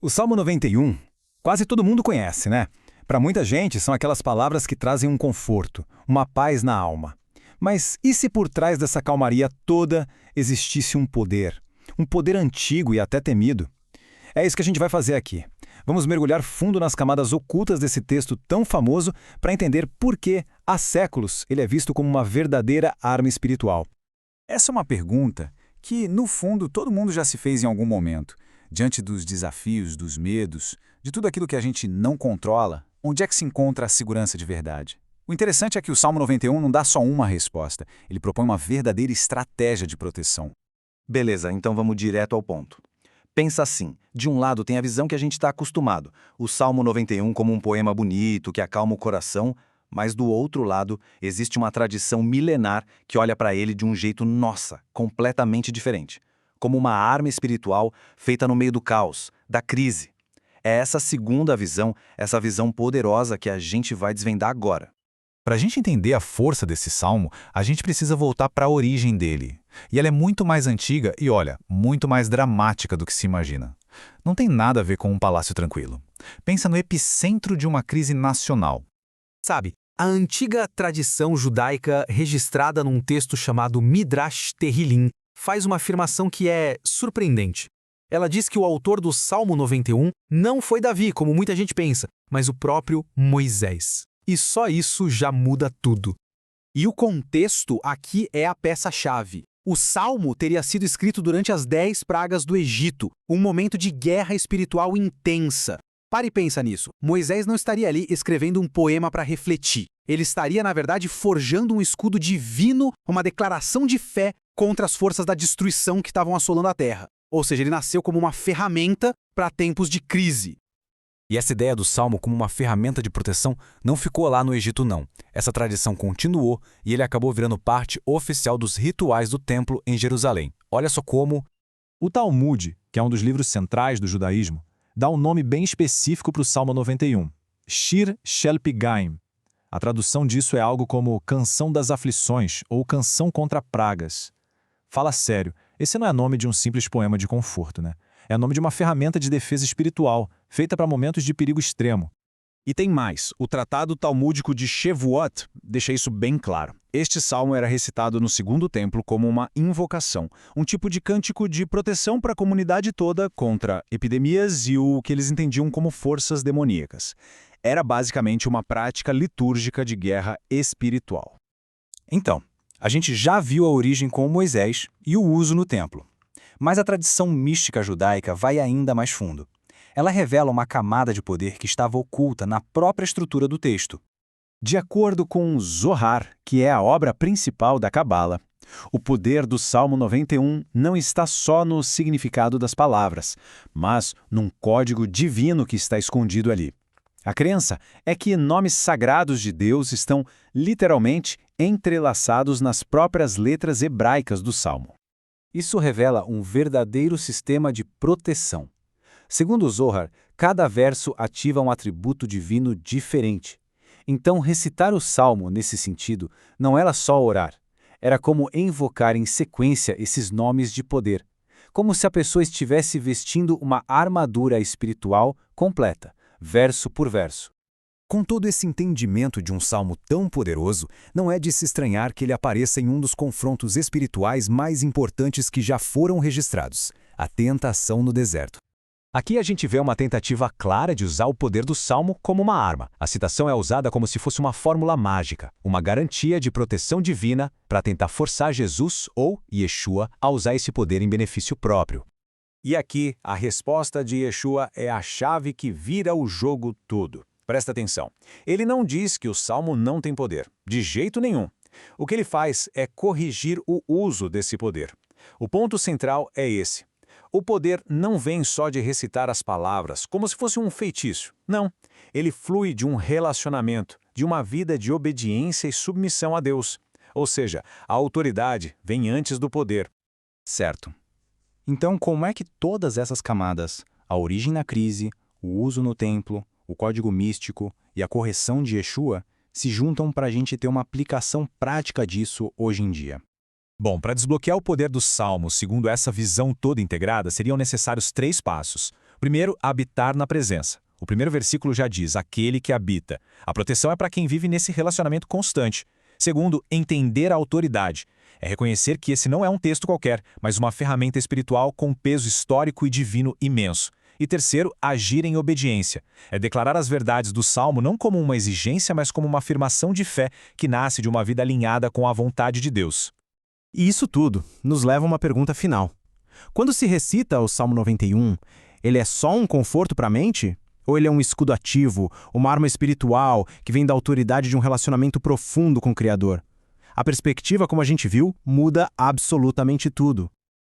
O Salmo 91, quase todo mundo conhece, né? Para muita gente, são aquelas palavras que trazem um conforto, uma paz na alma. Mas e se por trás dessa calmaria toda existisse um poder? Um poder antigo e até temido? É isso que a gente vai fazer aqui. Vamos mergulhar fundo nas camadas ocultas desse texto tão famoso para entender por que, há séculos, ele é visto como uma verdadeira arma espiritual. Essa é uma pergunta que, no fundo, todo mundo já se fez em algum momento. Diante dos desafios, dos medos, de tudo aquilo que a gente não controla, onde é que se encontra a segurança de verdade? O interessante é que o Salmo 91 não dá só uma resposta, ele propõe uma verdadeira estratégia de proteção. Beleza, então vamos direto ao ponto. Pensa assim, de um lado tem a visão que a gente está acostumado, o Salmo 91 como um poema bonito, que acalma o coração, mas do outro lado existe uma tradição milenar que olha para ele de um jeito, nossa, completamente diferente. Como uma arma espiritual feita no meio do caos, da crise. É essa segunda visão, essa visão poderosa que a gente vai desvendar agora. Para a gente entender a força desse salmo, a gente precisa voltar para a origem dele. E ela é muito mais antiga e, olha, muito mais dramática do que se imagina. Não tem nada a ver com um palácio tranquilo. Pensa no epicentro de uma crise nacional. Sabe, a antiga tradição judaica registrada num texto chamado Midrash Tehillim faz uma afirmação que é surpreendente. Ela diz que o autor do Salmo 91 não foi Davi, como muita gente pensa, mas o próprio Moisés. E só isso já muda tudo. E o contexto aqui é a peça-chave. O Salmo teria sido escrito durante as 10 pragas do Egito, um momento de guerra espiritual intensa. Pare e pensa nisso. Moisés não estaria ali escrevendo um poema para refletir. Ele estaria, na verdade, forjando um escudo divino, uma declaração de fé contra as forças da destruição que estavam assolando a terra. Ou seja, ele nasceu como uma ferramenta para tempos de crise. E essa ideia do Salmo como uma ferramenta de proteção não ficou lá no Egito, não. Essa tradição continuou e ele acabou virando parte oficial dos rituais do templo em Jerusalém. Olha só como... O Talmud, que é um dos livros centrais do judaísmo, dá um nome bem específico para o Salmo 91, Shir Shel Pigaim. A tradução disso é algo como Canção das Aflições ou Canção contra Pragas. Fala sério, esse não é nome de um simples poema de conforto, né? É nome de uma ferramenta de defesa espiritual, feita para momentos de perigo extremo. E tem mais, o Tratado Talmúdico de Shevuot deixa isso bem claro. Este salmo era recitado no Segundo Templo como uma invocação, um tipo de cântico de proteção para a comunidade toda contra epidemias e o que eles entendiam como forças demoníacas. Era basicamente uma prática litúrgica de guerra espiritual. Então, a gente já viu a origem com Moisés e o uso no templo. Mas a tradição mística judaica vai ainda mais fundo. Ela revela uma camada de poder que estava oculta na própria estrutura do texto. De acordo com Zohar, que é a obra principal da Cabala, o poder do Salmo 91 não está só no significado das palavras, mas num código divino que está escondido ali. A crença é que nomes sagrados de Deus estão, literalmente, entrelaçados nas próprias letras hebraicas do Salmo. Isso revela um verdadeiro sistema de proteção. Segundo o Zohar, cada verso ativa um atributo divino diferente. Então, recitar o Salmo nesse sentido não era só orar, era como invocar em sequência esses nomes de poder, como se a pessoa estivesse vestindo uma armadura espiritual completa, verso por verso. Com todo esse entendimento de um salmo tão poderoso, não é de se estranhar que ele apareça em um dos confrontos espirituais mais importantes que já foram registrados, a tentação no deserto. Aqui a gente vê uma tentativa clara de usar o poder do salmo como uma arma. A citação é usada como se fosse uma fórmula mágica, uma garantia de proteção divina para tentar forçar Jesus ou Yeshua a usar esse poder em benefício próprio. E aqui, a resposta de Yeshua é a chave que vira o jogo todo. Presta atenção. Ele não diz que o Salmo não tem poder, de jeito nenhum. O que ele faz é corrigir o uso desse poder. O ponto central é esse. O poder não vem só de recitar as palavras, como se fosse um feitiço. Não. Ele flui de um relacionamento, de uma vida de obediência e submissão a Deus. Ou seja, a autoridade vem antes do poder. Certo. Então, como é que todas essas camadas, a origem na crise, o uso no templo, o código místico e a correção de Yeshua, se juntam para a gente ter uma aplicação prática disso hoje em dia? Bom, para desbloquear o poder do Salmo segundo essa visão toda integrada, seriam necessários 3 passos. Primeiro, habitar na presença. O primeiro versículo já diz, aquele que habita. A proteção é para quem vive nesse relacionamento constante. Segundo, entender a autoridade. É reconhecer que esse não é um texto qualquer, mas uma ferramenta espiritual com peso histórico e divino imenso. E terceiro, agir em obediência. É declarar as verdades do Salmo não como uma exigência, mas como uma afirmação de fé que nasce de uma vida alinhada com a vontade de Deus. E isso tudo nos leva a uma pergunta final. Quando se recita o Salmo 91, ele é só um conforto para a mente? Ou ele é um escudo ativo, uma arma espiritual que vem da autoridade de um relacionamento profundo com o Criador? A perspectiva, como a gente viu, muda absolutamente tudo.